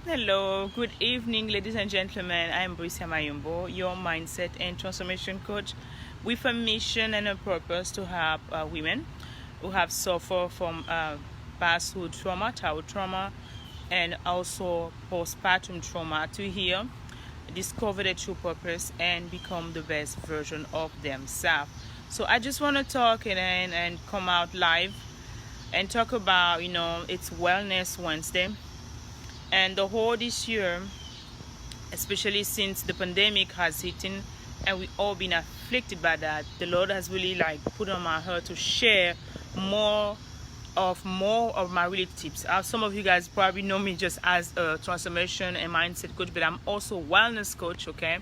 Hello, good evening, ladies and gentlemen. I'm Brisia Mayumbo, your mindset and transformation coach, with a mission and a purpose to help women who have suffered from childhood trauma, and also postpartum trauma to heal, discover their true purpose, and become the best version of themselves. So I just want to talk and come out live and talk about, it's Wellness Wednesday. And the whole this year, especially since the pandemic has hit in and we all been afflicted by that, the Lord has really put on my heart to share more of my really tips. Some of you guys probably know me just as a transformation and mindset coach, but I'm also a wellness coach. Okay,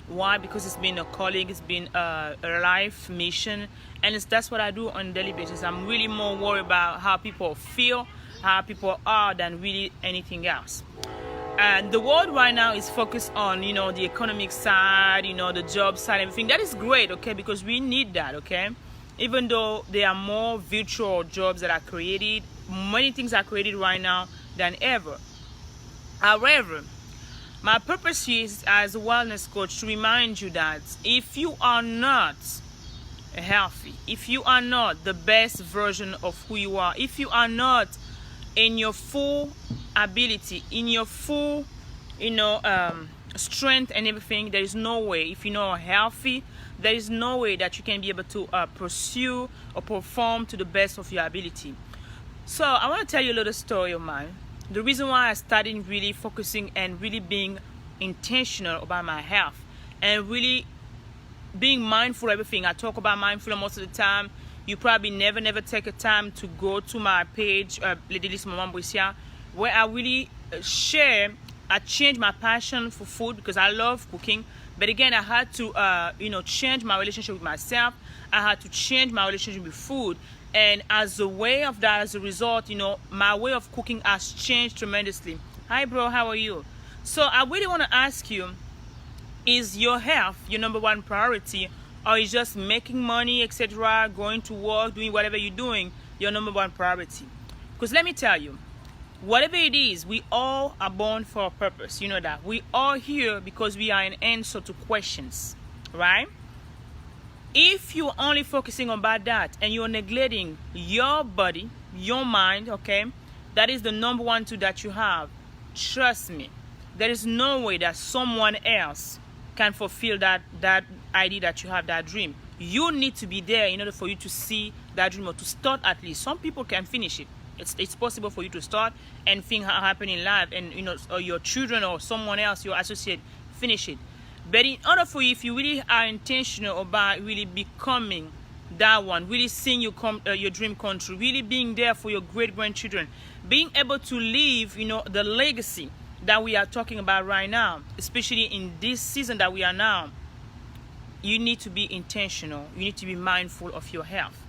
why? Because it's been a calling, it's been a life mission, and that's what I do on a daily basis. I'm really more worried about how people feel, how people are, than really anything else. And the world right now is focused on, the economic side, the job side, everything. That is great, okay, because we need that, okay? Even though there are more virtual jobs that are created, many things are created right now than ever. However, my purpose is as a wellness coach to remind you that if you are not healthy, if you are not the best version of who you are, if you are not in your full ability, in your full, strength and everything, there is no way. If you're not healthy, there is no way that you can be able to pursue or perform to the best of your ability. So I want to tell you a little story of mine. The reason why I started really focusing and really being intentional about my health and really being mindful of everything. I talk about mindfulness most of the time. You probably never take a time to go to my page, Lady Lisa Mama Brisia, where I really share. I changed my passion for food because I love cooking. But again, I had to, change my relationship with myself. I had to change my relationship with food. And as a way of that, as a result, my way of cooking has changed tremendously. Hi, bro. How are you? So I really want to ask you, is your health your number one priority? Or is just making money, etc., going to work, doing whatever you're doing, your number one priority? Because let me tell you, whatever it is, we all are born for a purpose. You know that. We are here because we are an answer to questions, right? If you're only focusing on that and you're neglecting your body, your mind, okay, that is the number one tool that you have. Trust me, there is no way that someone else can fulfill that idea that you have, that dream. You need to be there in order for you to see that dream, or to start at least. Some people can finish it. It's possible for you to start and things happen in life, and or your children or someone else, your associate, finish it. But in order for you, if you really are intentional about really becoming that one, really seeing your dream come true, really being there for your great grandchildren, being able to leave the legacy that we are talking about right now, especially in this season that we are now, you need to be intentional. You need to be mindful of your health.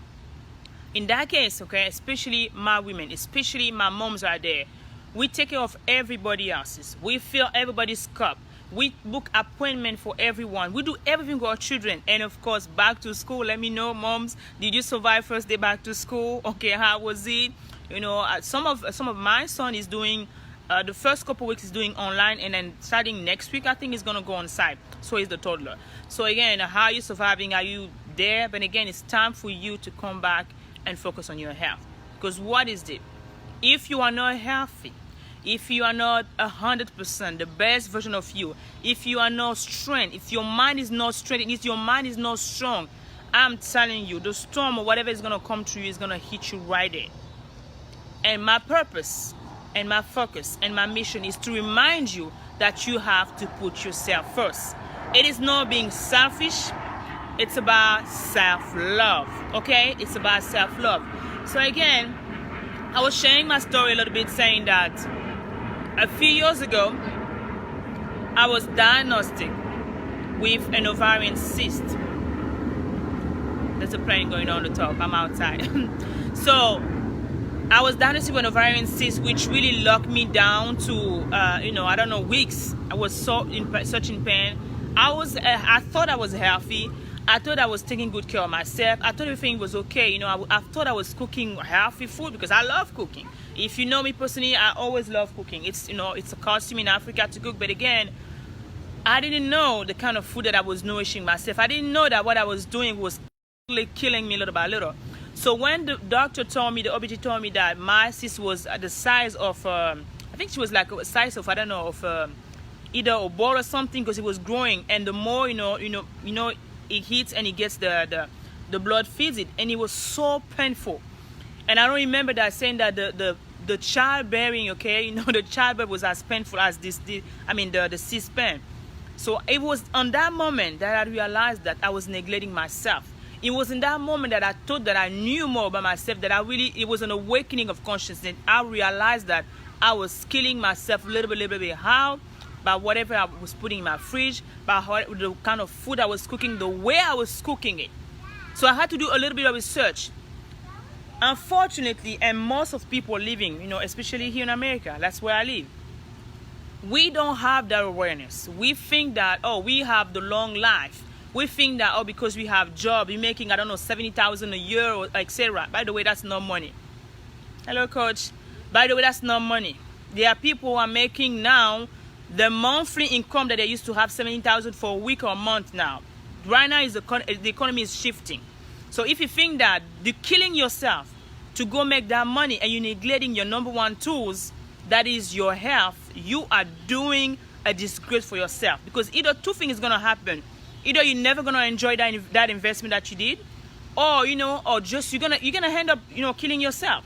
In that case, okay, especially my women, especially my moms are there, we take care of everybody else's. We fill everybody's cup. We book appointment for everyone. We do everything for our children. And of course, back to school. Let me know, moms, did you survive first day back to school? Okay, how was it? Some of my son is doing the first couple weeks is doing online, and then starting next week, I think he's gonna go on site. So he's the toddler. So again, how are you surviving? Are you there? But again, it's time for you to come back and focus on your health. Because what is it? If you are not healthy, if you are not 100% the best version of you, if you are not strength, if your mind is not strength, if your mind is not strong, I'm telling you, the storm or whatever is gonna come to you is gonna hit you right there. And my purpose and my focus and my mission is to remind you that you have to put yourself first. It is not being selfish. It's about self-love, okay? It's about self-love. So again, I was sharing my story a little bit, saying that a few years ago, I was diagnosed with an ovarian cyst. There's a plane going on the top. I'm outside. So I was diagnosed with an ovarian cyst, which really locked me down to, I don't know, weeks. I was such in pain. I thought I was healthy. I thought I was taking good care of myself. I thought everything was okay. I thought I was cooking healthy food because I love cooking. If you know me personally, I always love cooking. It's a custom in Africa to cook. But again, I didn't know the kind of food that I was nourishing myself. I didn't know that what I was doing was killing me little by little. So when the doctor told me, the OBG told me that my cyst was the size of, I think she was like a size of, I don't know, of either a ball or something, because it was growing. And the more, it hits and it gets the blood feeds it. And it was so painful. And I don't remember that saying that the childbearing, okay, the childbirth was as painful as the cyst pain. So it was on that moment that I realized that I was neglecting myself. It was in that moment that I thought that I knew more about myself, that it was an awakening of consciousness. I realized that I was killing myself little bit. How? By whatever I was putting in my fridge, by the kind of food I was cooking, the way I was cooking it. So I had to do a little bit of research. Unfortunately, and most of people living, especially here in America, that's where I live, we don't have that awareness. We think that, we have the long life. We think that, because we have job, we're making, I don't know, 70,000 a year, or etc. By the way, that's not money. Hello, coach. By the way, that's not money. There are people who are making now the monthly income that they used to have 70,000 for a week or a month now. Right now, the economy is shifting. So if you think that you're killing yourself to go make that money and you're neglecting your number one tools, that is your health, you are doing a disgrace for yourself. Because either two things is going to happen. Either you're never going to enjoy that investment that you did, or, or just you're going to end up, killing yourself.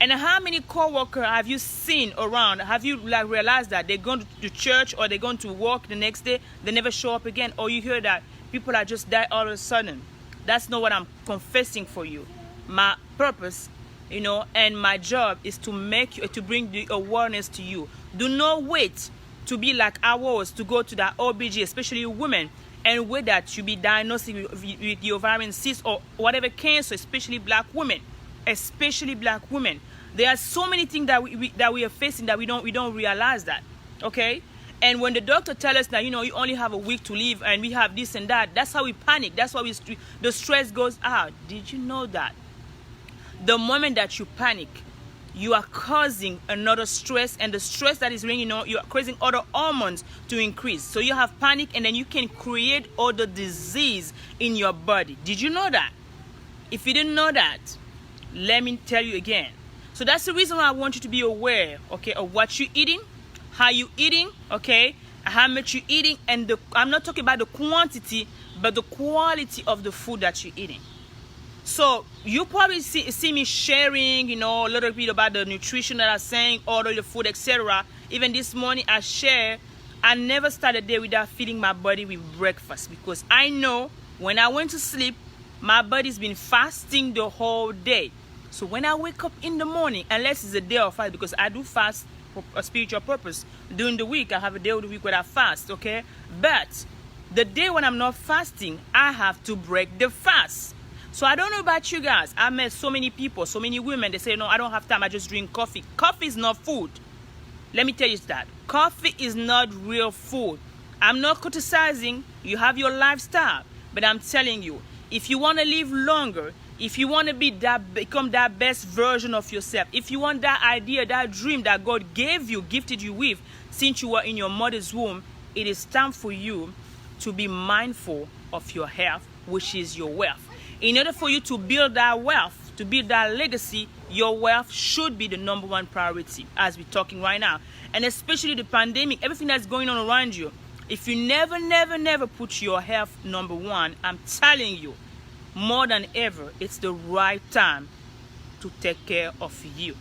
And how many co-workers have you seen around? Have you realized that they're going to church or they're going to work the next day, they never show up again? Or you hear that people are just die all of a sudden. That's not what I'm confessing for you. My purpose, and my job is to bring the awareness to you. Do not wait to be like ours, to go to that OBG, especially women, and wait that you be diagnosed with the ovarian cyst or whatever cancer, especially black women. There are so many things that we are facing that we don't realize that. Okay? And when the doctor tells us that, you only have a week to live and we have this and that, that's how we panic. That's why the stress goes out. Did you know that? The moment that you panic, you are causing another stress, and the stress that is ringing, you are causing other hormones to increase. So you have panic, and then you can create other disease in your body. Did you know that? If you didn't know that, let me tell you again. So that's the reason why I want you to be aware, okay, of what you're eating, how you're eating, okay, how much you're eating, and I'm not talking about the quantity, but the quality of the food that you're eating. So you probably see me sharing, a little bit about the nutrition that I'm saying, order the food, etc. Even this morning I never start a day without feeding my body with breakfast, because I know when I went to sleep, my body's been fasting the whole day. So when I wake up in the morning, unless it's a day of fast, because I do fast for a spiritual purpose. During the week, I have a day of the week where I fast, okay? But the day when I'm not fasting, I have to break the fast. So I don't know about you guys. I met so many people, so many women, they say, no, I don't have time, I just drink coffee. Coffee is not food. Let me tell you that. Coffee is not real food. I'm not criticizing. You have your lifestyle. But I'm telling you, if you want to live longer, if you want to become that best version of yourself, if you want that idea, that dream that God gifted you with since you were in your mother's womb, it is time for you to be mindful of your health, which is your wealth. In order for you to build that wealth, to build that legacy, your wealth should be the number one priority as we're talking right now. And especially the pandemic, everything that's going on around you. If you never put your health number one, I'm telling you, more than ever, it's the right time to take care of you.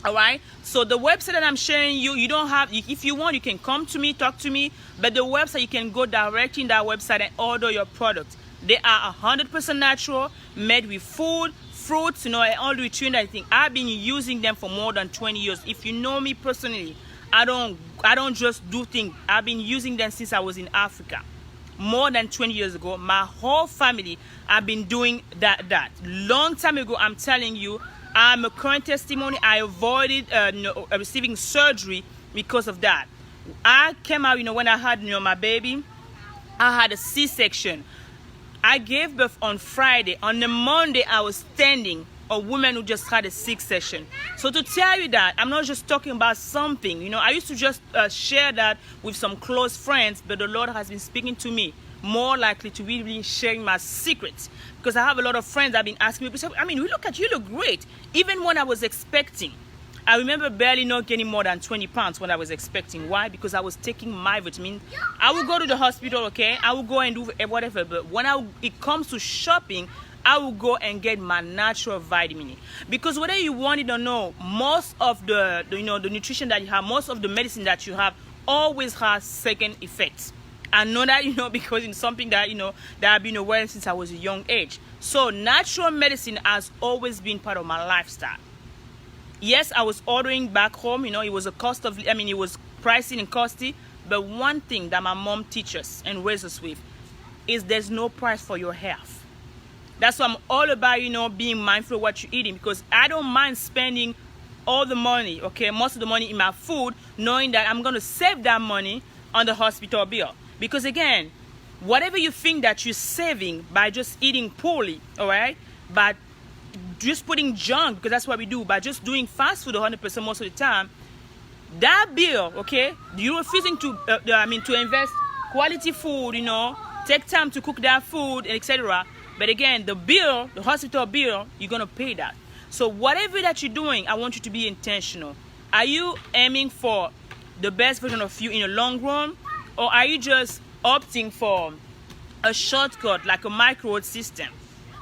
All right? So the website that I'm sharing you don't have, if you want, you can come to me, talk to me. But the website, you can go directly in that website and order your products. They are 100% natural, made with food, fruits, and all the nutrients. I think I've been using them for more than 20 years. If you know me personally, I don't just do things. I've been using them since I was in Africa. More than 20 years ago, my whole family have been doing that. Long time ago, I'm telling you, I'm a current testimony. I avoided receiving surgery because of that. I came out, when I had my baby, I had a C-section. I gave birth on Friday. On the Monday, I was standing a woman who just had a C-section. So to tell you that, I'm not just talking about something. You know, I used to just share that with some close friends, but the Lord has been speaking to me more likely to really sharing my secrets. Because I have a lot of friends that have been asking me, I mean, look at you, look great. Even when I was expecting, I remember barely not getting more than 20 pounds when I was expecting. Why? Because I was taking my vitamin. I will go to the hospital, okay? I will go and do whatever. But when it comes to shopping, I will go and get my natural vitamin. Because whether you want it or not, most of the nutrition that you have, most of the medicine that you have always has second effects. I know that, because it's something that, that I've been aware since I was a young age. So natural medicine has always been part of my lifestyle. Yes, I was ordering back home, it was it was pricey and costly. But one thing that my mom teaches and raised us with is there's no price for your health. That's why I'm all about, being mindful of what you're eating, because I don't mind spending all the money, okay, most of the money in my food, knowing that I'm going to save that money on the hospital bill. Because again, whatever you think that you're saving by just eating poorly, all right, but just putting junk, because that's what we do, by just doing fast food 100% most of the time, that bill, okay, you're refusing to invest quality food, take time to cook that food, etc. But again, the hospital bill, you're going to pay that. So whatever that you're doing, I want you to be intentional. Are you aiming for the best version of you in the long run? Or are you just opting for a shortcut like a microwave system?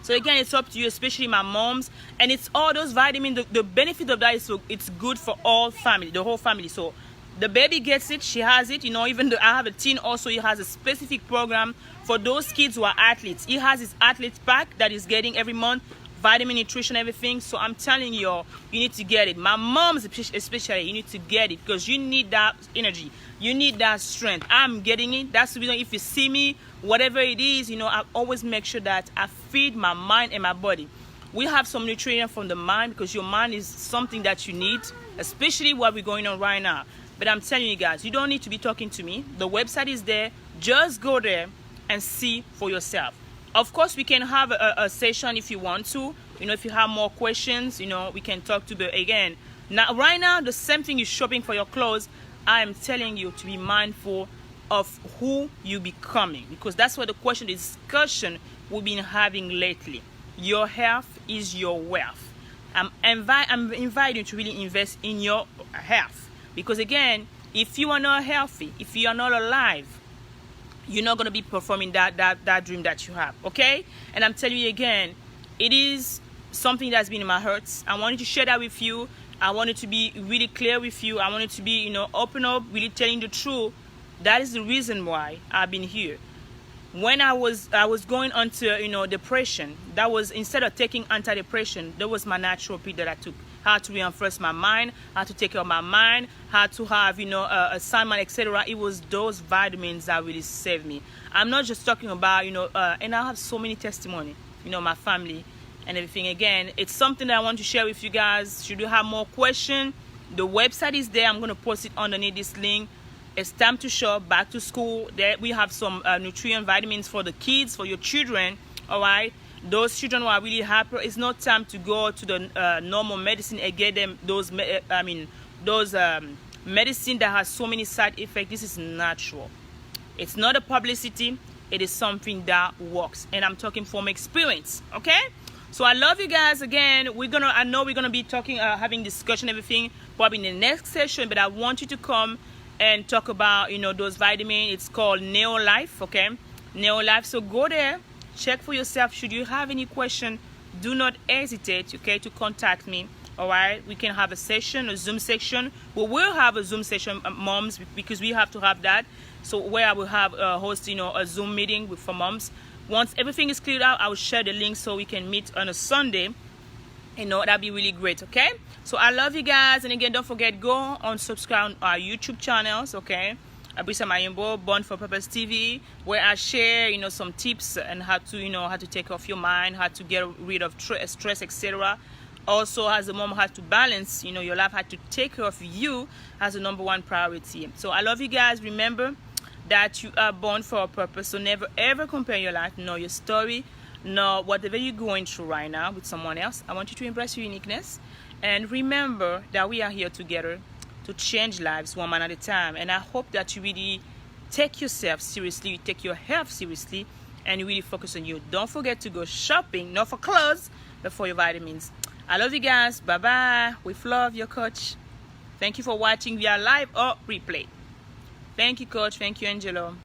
So again, it's up to you, especially my moms. And it's all those vitamins. The benefit of that is it's good for all family, the whole family. So the baby gets it, she has it. Even though I have a teen also, he has a specific program for those kids who are athletes. He has his athlete pack that he's getting every month, vitamin, nutrition, everything. So I'm telling you, you need to get it. My moms especially, you need to get it, because you need that energy. You need that strength. I'm getting it. That's the reason if you see me, whatever it is, I always make sure that I feed my mind and my body. We have some nutrients from the mind, because your mind is something that you need, especially what we're going on right now. But I'm telling you guys, you don't need to be talking to me. The website is there. Just go there and see for yourself. Of course, we can have a session if you want to. If you have more questions, we can talk to the, again. Now, right now, the same thing is shopping for your clothes. I am telling you to be mindful of who you becoming, because that's what the discussion we've been having lately. Your health is your wealth. I'm inviting you to really invest in your health, because again, if you are not healthy, if you are not alive, you're not going to be performing that dream that you have, okay? And I'm telling you again, it is something that's been in my heart. I wanted to share that with you. I wanted to be really clear with you. I wanted to be, open up, really telling the truth. That is the reason why I've been here. When I was going on to, depression, that was, instead of taking antidepressant, that was my natural pill that I took. How to reinforce my mind, how to take care of my mind, how to have, a sound mind, etc. It was those vitamins that really saved me. I'm not just talking about, and I have so many testimony, my family and everything. Again, it's something that I want to share with you guys. Should you have more questions, the website is there. I'm going to post it underneath this link. It's time to shop, back to school. There we have some nutrient vitamins for the kids, for your children, all right? Those children who are really happy, it's not time to go to the normal medicine and get them those medicine that has so many side effects. This is natural. It's not a publicity. It is something that works, and I'm talking from experience, okay? So I love you guys. Again, I know we're gonna be talking, having discussion, everything, probably in the next session. But I want you to come and talk about, those vitamins. It's called Neo Life, okay? Neo Life. So go there, check for yourself. Should you have any question, do not hesitate, okay, to contact me. All right, we can have a session, a Zoom section. We will have a Zoom session, moms, because we have to have that. So where I will have host, a Zoom meeting for moms. Once everything is cleared out, I will share the link so we can meet on a Sunday. That'd be really great, okay? So I love you guys. And again, don't forget, go on subscribe on our YouTube channels, okay? Abrisa Mayimbo, Born for Purpose TV, where I share, some tips and how to take care of your mind, how to get rid of stress, etc. Also, as a mom, how to balance, your life, how to take care of you as the #1 priority. So I love you guys. Remember, that you are born for a purpose. So never ever compare your life, nor your story, nor whatever you're going through right now with someone else. I want you to embrace your uniqueness and remember that we are here together to change lives one man at a time. And I hope that you really take yourself seriously, you take your health seriously, and you really focus on you. Don't forget to go shopping, not for clothes, but for your vitamins. I love you guys. Bye bye. With love, your coach. Thank you for watching via live or replay. Thank you, coach. Thank you, Angelo.